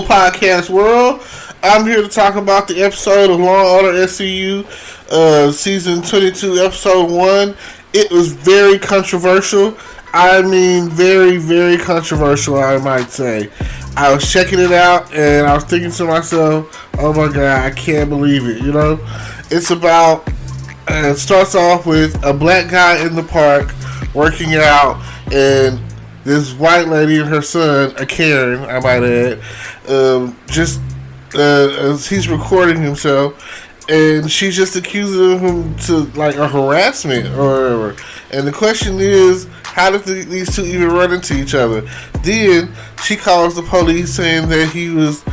Hello, podcast world. I'm here to talk about the episode of Law and Order SCU, season 22, episode 1. It was very controversial. I mean, very, very controversial, I might say. I was checking it out, and I was thinking to myself, oh my God, I can't believe it, you know? It's about, it starts off with a black guy in the park working out, and this white lady and her son, a Karen, I might add, as he's recording himself, and she's just accusing him to like a harassment or whatever. And the question is, how did these two even run into each other? Then she calls the police saying that he was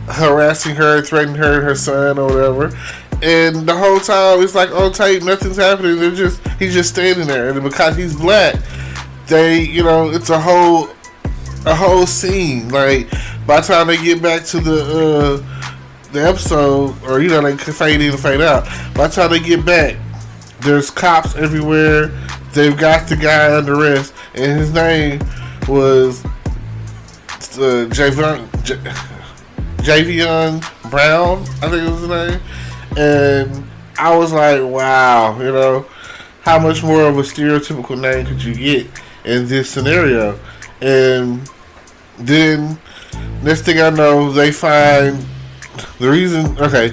harassing her, threatening her and her son or whatever. And the whole time it's like on tape, nothing's happening. He's just standing there, and because he's black, it's a whole scene. Like by the time they get back to the episode, or they fade in and fade out. By the time they get back, there's cops everywhere. They've got the guy under arrest, and his name was Javion Brown, I think it was his name. And I was like, wow, how much more of a stereotypical name could you get in this scenario? And then next thing I know, they find the reason. Okay,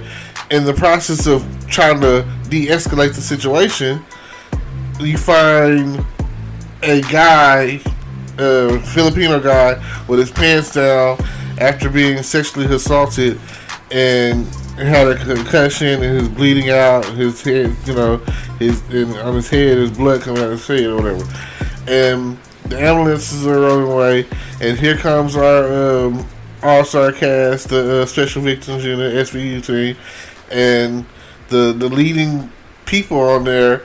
in the process of trying to de-escalate the situation, you find a guy, a Filipino guy, with his pants down after being sexually assaulted, and had a concussion and is bleeding out. His head, on his head, his blood coming out of his head or whatever. And the ambulances are rolling away, and here comes our all-star cast, the Special Victims Unit, SVU team, and the leading people on there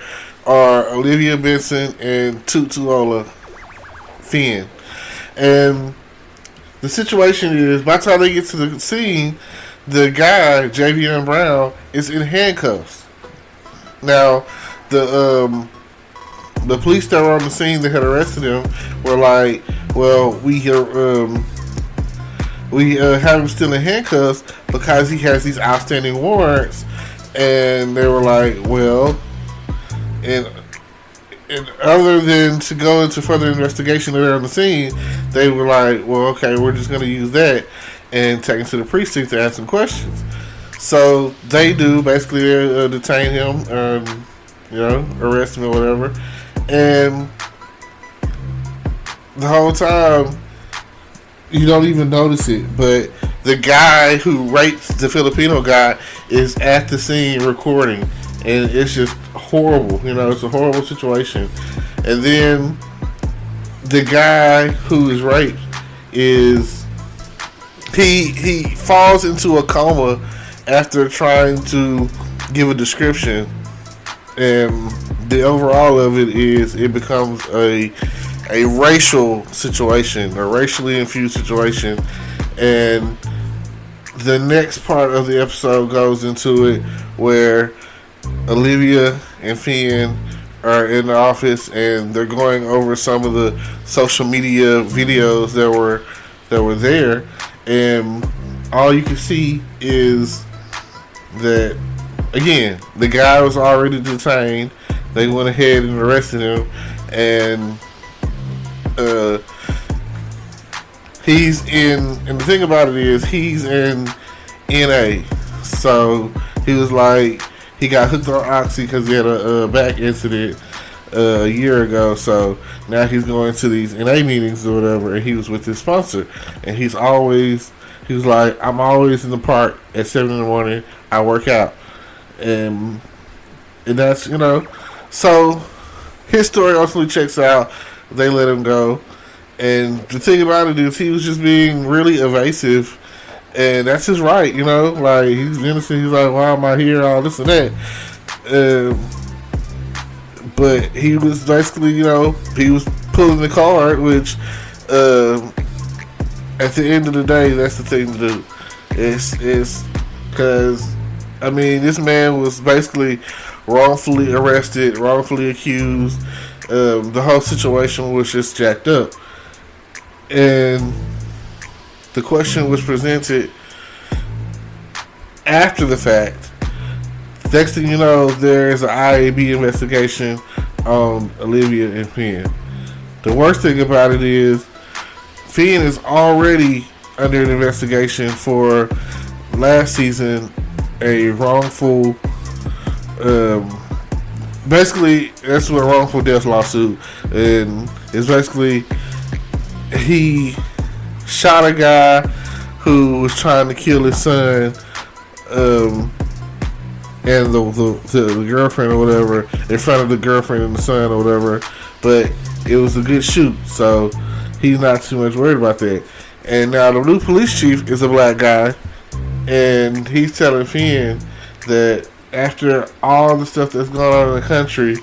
are Olivia Benson and Tutuola Finn. And the situation is, by the time they get to the scene, the guy, Javion Brown, is in handcuffs. Now, the police that were on the scene that had arrested him were like, well, we have him still in handcuffs because he has these outstanding warrants. And they were like, well, and other than to go into further investigation there on the scene, they were like, well, okay, we're just going to use that and take him to the precinct to ask some questions. So they do, basically detain him, arrest him or whatever. And the whole time, you don't even notice it, but the guy who raped the Filipino guy is at the scene recording, and it's just horrible. It's a horrible situation. And then the guy who is raped he falls into a coma after trying to give a description, and the overall of it is it becomes a racial situation, a racially infused situation. And the next part of the episode goes into it where Olivia and Finn are in the office, and they're going over some of the social media videos that were there, and all you can see is that, again, the guy was already detained. They went ahead and arrested him, and he's in, and the thing about it is he's in NA. So he was like, he got hooked on Oxy because he had a back incident a year ago. So now he's going to these NA meetings or whatever, and he was with his sponsor, and he was like, I'm always in the park at 7 in the morning. I work out, and that's, so his story ultimately checks out. They let him go. And the thing about it is he was just being really evasive, and that's his right, like, he's innocent. He's like, why am I here, all this and that. But he was basically, he was pulling the card, which at the end of the day, that's the thing to do. It's because, this man was basically wrongfully arrested, wrongfully accused. The whole situation was just jacked up. And the question was presented after the fact. Next thing you know, there's an IAB investigation on Olivia and Finn. The worst thing about it is Finn is already under an investigation for last season a wrongful, basically that's what a wrongful death lawsuit, and it's basically he shot a guy who was trying to kill his son, and the girlfriend or whatever, in front of the girlfriend and the son or whatever, but it was a good shoot, so he's not too much worried about that. And now the new police chief is a black guy, and he's telling Finn that after all the stuff that's going on in the country,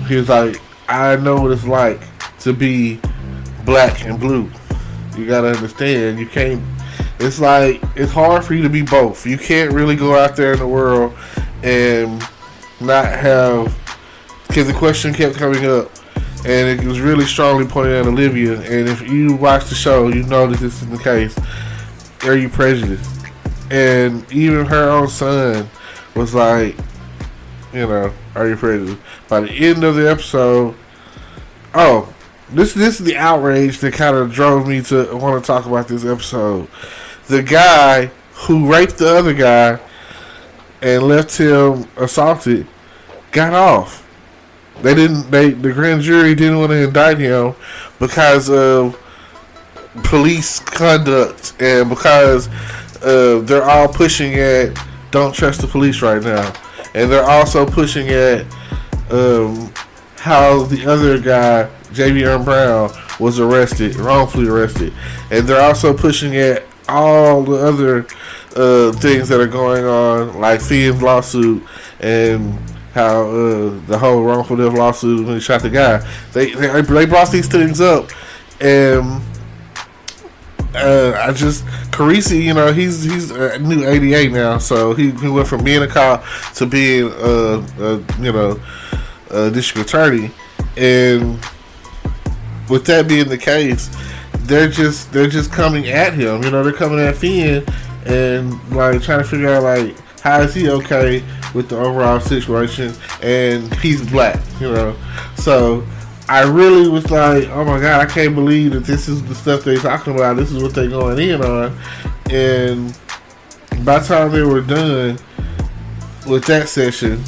he was like, I know what it's like to be black and blue. You gotta understand, you can't, it's like, it's hard for you to be both. You can't really go out there in the world and not have, because the question kept coming up, and it was really strongly pointed at Olivia, and if you watch the show, you know that this is the case. Are you prejudiced? And even her own son was like, you know, are you prejudiced? By the end of the episode, this is the outrage that kind of drove me to want to talk about this episode. The guy who raped the other guy and left him assaulted got off. The grand jury didn't want to indict him because of police conduct and because they're all pushing at don't trust the police right now, and they're also pushing at how the other guy, Javion Brown, was wrongfully arrested, and they're also pushing at all the other things that are going on, like Finn's lawsuit and how the whole wrongful death lawsuit when he shot the guy. They brought these things up, and Carisi, you know, he's a new 88 now, so he went from being a cop to being a district attorney, and with that being the case, they're just coming at him. You know, they're coming at Finn and like trying to figure out like how is he okay with the overall situation, and he's black, you know. So I really was like, oh my god, I can't believe that this is the stuff they're talking about. This is what they're going in on. And by the time they were done with that session,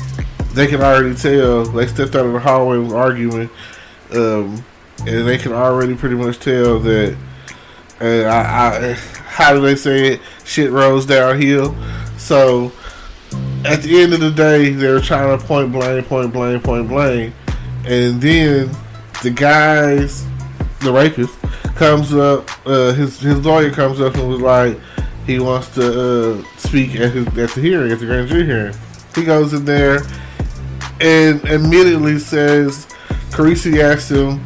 they can already tell. They stepped out of the hallway and was arguing, and they can already pretty much tell that how do they say it? Shit rolls downhill. So at the end of the day, they were trying to point blame, and then the rapist comes up. His lawyer comes up and was like, he wants to speak at the hearing, at the grand jury hearing. He goes in there and immediately says, Carisi asked him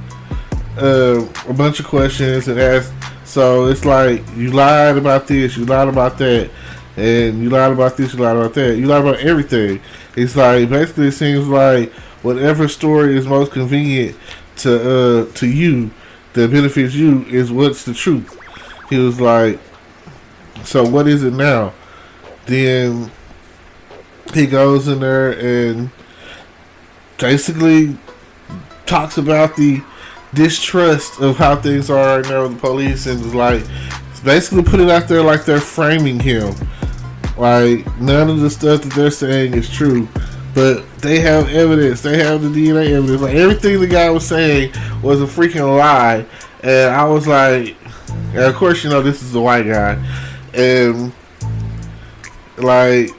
a bunch of questions and asked, so it's like, you lied about this, you lied about that, and you lied about this, you lied about that, you lied about everything. It's like, basically it seems like whatever story is most convenient to you, that benefits you, is what's the truth. He was like, so what is it now? Then he goes in there and basically talks about the distrust of how things are right now with the police, and is like, basically put it out there like they're framing him. Like, none of the stuff that they're saying is true, but they have evidence. They have the DNA evidence. Like, everything the guy was saying was a freaking lie. And I was like, and of course, you know, this is a white guy, and like,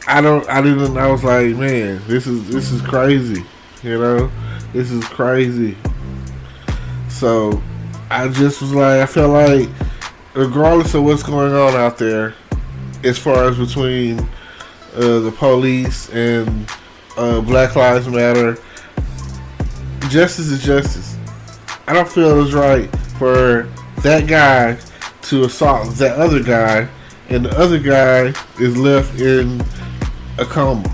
I was like, man, this is crazy. You know, this is crazy. So I just was like, I felt like, regardless of what's going on out there, as far as between the police and Black Lives Matter, justice is justice. I don't feel it's right for that guy to assault that other guy, and the other guy is left in a coma.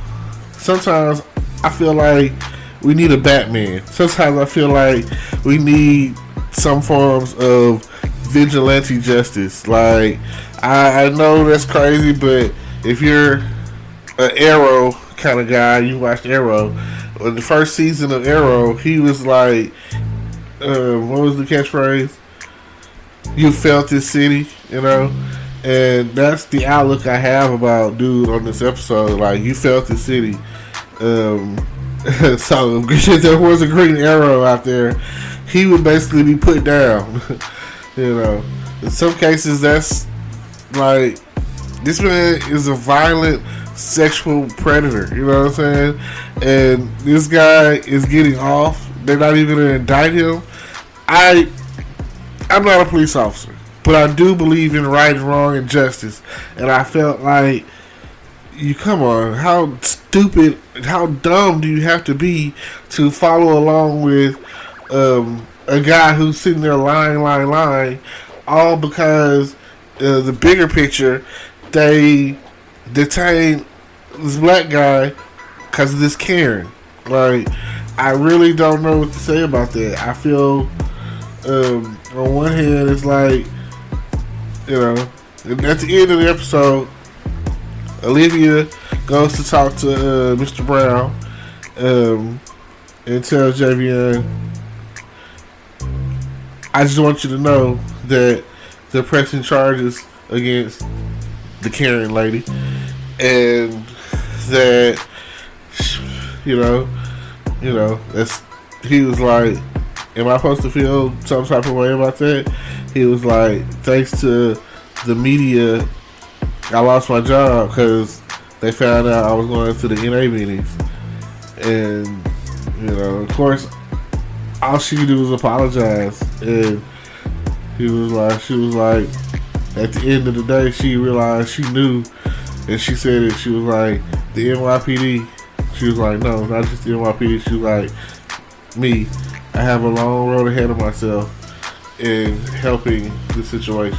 Sometimes I feel like we need a Batman. Sometimes I feel like we need some forms of vigilante justice. Like, I know that's crazy, but if you're an Arrow kind of guy, you watched Arrow. In the first season of Arrow, he was like, what was the catchphrase? You felt this city, you know? And that's the outlook I have about dude on this episode. Like, you felt the city. So if there was a green arrow out there, he would basically be put down. You know, in some cases, that's like, this man is a violent sexual predator. You know what I'm saying? And this guy is getting off. They're not even going to indict him. I'm not a police officer, but I do believe in right and wrong and justice. And I felt like, you come on, how stupid, how dumb do you have to be to follow along with a guy who's sitting there lying, all because the bigger picture, they detain this black guy because of this Karen. Like, I really don't know what to say about that. I feel, on one hand, it's like, you know, at the end of the episode, Olivia goes to talk to Mr. Brown and tells Javion, I just want you to know that they're pressing charges against the Karen lady, and that, you know, that's, he was like, am I supposed to feel some type of way about that? He was like, thanks to the media, I lost my job because they found out I was going to the NA meetings. And, you know, of course, all she could do was apologize. And she was like, at the end of the day, she realized she knew. And she said it, she was like, the NYPD. She was like, no, not just the NYPD. She was like, me, I have a long road ahead of myself in helping the situation.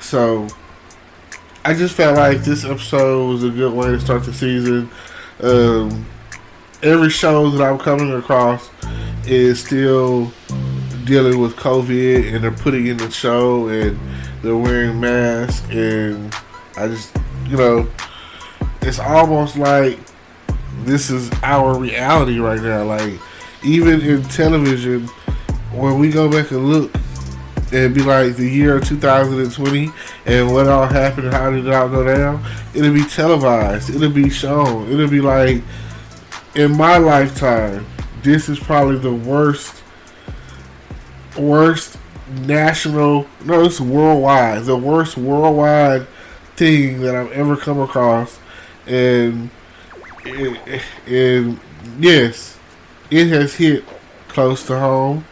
So, I just felt like this episode was a good way to start the season. Every show that I'm coming across is still dealing with COVID, and they're putting in the show, and they're wearing masks, and I just, you know, it's almost like this is our reality right now. Like, even in television, when we go back and look, and be like the year 2020 and what all happened and how did it all go down, it'll be televised, it'll be shown, it'll be like, in my lifetime, this is probably the worst national, no, it's worldwide, the worst worldwide thing that I've ever come across. And yes, it has hit close to home.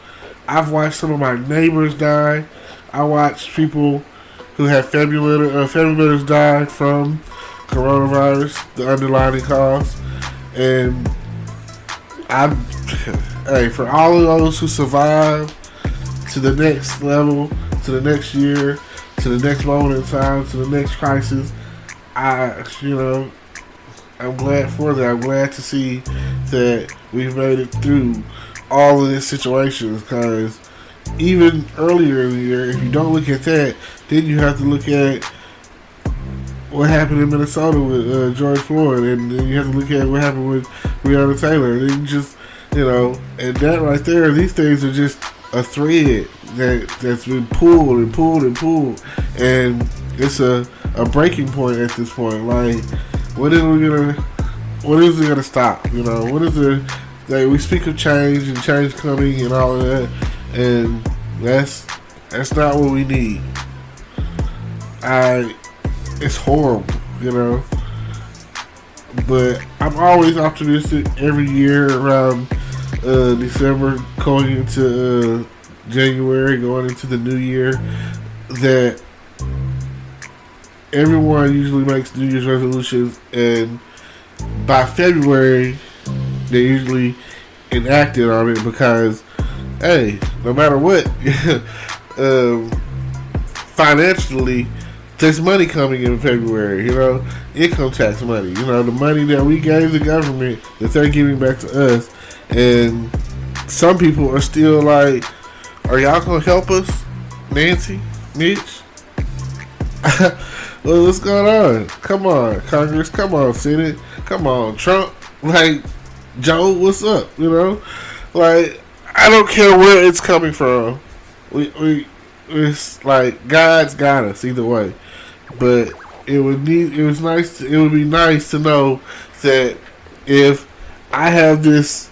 I've watched some of my neighbors die. I watched people who have family members die from coronavirus, the underlying cause. And hey, for all of those who survive to the next level, to the next year, to the next moment in time, to the next crisis, I'm glad for that. I'm glad to see that we've made it through all of these situations, because even earlier in the year, if you don't look at that, then you have to look at what happened in Minnesota with George Floyd, and then you have to look at what happened with Breonna Taylor, and then just, and that right there, these things are just a thread that's been pulled and pulled and pulled, and it's a breaking point at this point. Like, when is it gonna stop? What is it? Like, we speak of change and change coming and all of that, and that's not what we need. It's horrible, but I'm always optimistic every year around December, going into January, going into the new year, that everyone usually makes New Year's resolutions, and by February they usually enacted on it, because, hey, no matter what, financially, there's money coming in February, income tax money, the money that we gave the government that they're giving back to us. And some people are still like, are y'all gonna help us? Nancy, Mitch. Well, what's going on? Come on, Congress. Come on, Senate. Come on, Trump. Like, Joe, what's up? You know, like, I don't care where it's coming from. It's like God's got us either way. But it would be nice to know that if I have this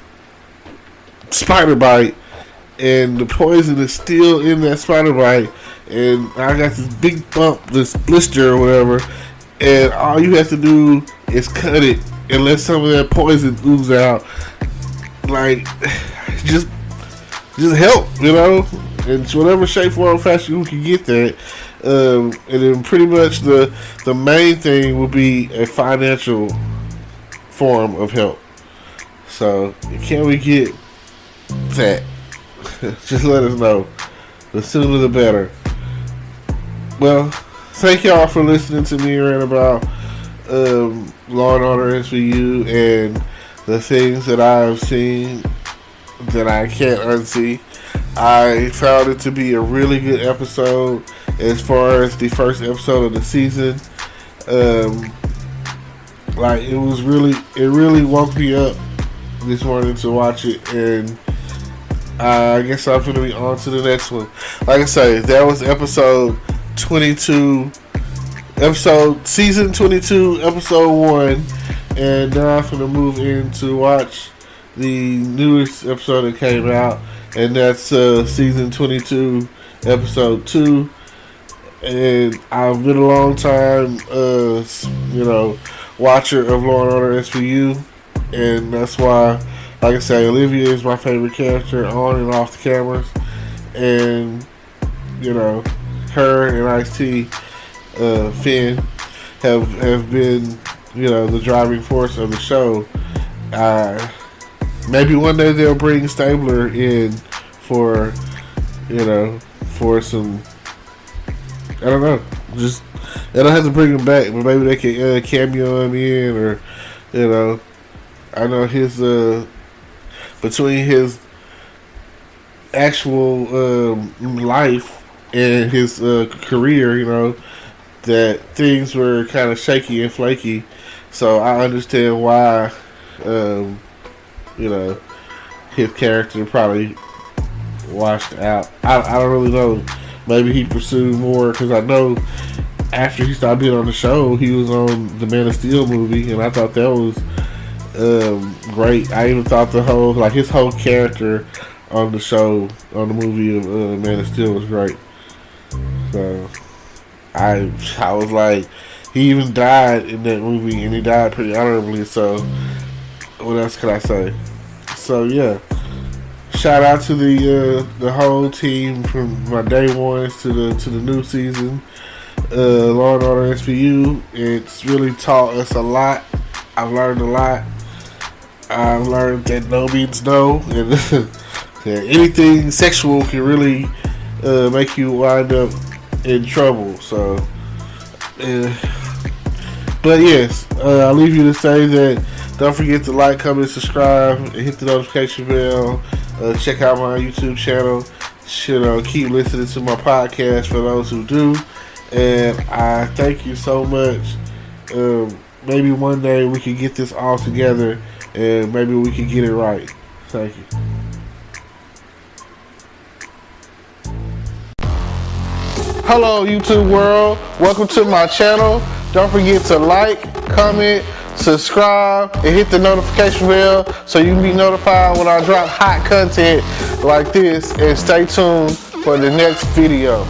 spider bite and the poison is still in that spider bite, and I got this big bump, this blister or whatever, and all you have to do is cut it and let some of that poison ooze out. Like, just help, you know, in whatever shape, form, or fashion you can get that. And then pretty much the main thing will be a financial form of help. So, can we get that? Just let us know. The sooner the better. Well, thank y'all for listening to me rant about Law and Order SVU and the things that I have seen that I can't unsee. I found it to be a really good episode as far as the first episode of the season. Like, it really woke me up this morning to watch it, and I guess I'm going to be on to the next one. Like I say, that was episode 22, season 22, episode 1, and now I'm going to move in to watch the newest episode that came out, and that's season 22, episode 2. And I've been a long time, watcher of Law and Order SVU, and that's why, like I say, Olivia is my favorite character on and off the cameras, and her and Ice-T, Finn, have been, the driving force of the show. Maybe one day they'll bring Stabler in for some, I don't know, just, they don't have to bring him back, but maybe they can cameo him in, or, I know his, between his actual life and his career, that things were kind of shaky and flaky, so I understand why, his character probably washed out. I don't really know. Maybe he pursued more, because I know after he stopped being on the show, he was on the Man of Steel movie, and I thought that was great. I even thought his whole character on the show, on the movie of Man of Steel was great. So I was like, he even died in that movie, and he died pretty honorably. So what else can I say? So yeah, shout out to the whole team from my day ones to the new season. Law and Order SVU. It's really taught us a lot. I've learned a lot. I've learned that no means no, and anything sexual can really make you wind up in trouble. So, but yes, I'll leave you to say that don't forget to like, comment, subscribe, and hit the notification bell. Check out my YouTube channel. Keep listening to my podcast for those who do. And I thank you so much. Maybe one day we can get this all together, and maybe we can get it right. Thank you. Hello, YouTube world. Welcome to my channel. Don't forget to like, comment, subscribe, and hit the notification bell so you can be notified when I drop hot content like this. And stay tuned for the next video.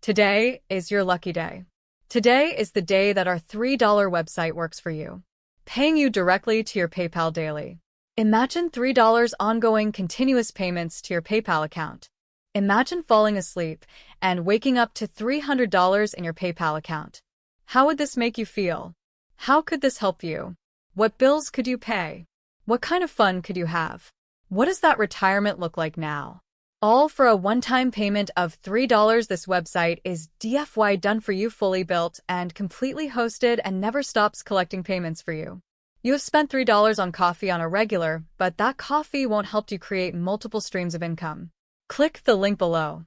Today is your lucky day. Today is the day that our $3 website works for you, paying you directly to your PayPal daily. Imagine $3 ongoing continuous payments to your PayPal account. Imagine falling asleep and waking up to $300 in your PayPal account. How would this make you feel? How could this help you? What bills could you pay? What kind of fun could you have? What does that retirement look like now? All for a one-time payment of $3. This website is DFY done for you, fully built and completely hosted, and never stops collecting payments for you. You have spent $3 on coffee on a regular, but that coffee won't help you create multiple streams of income. Click the link below.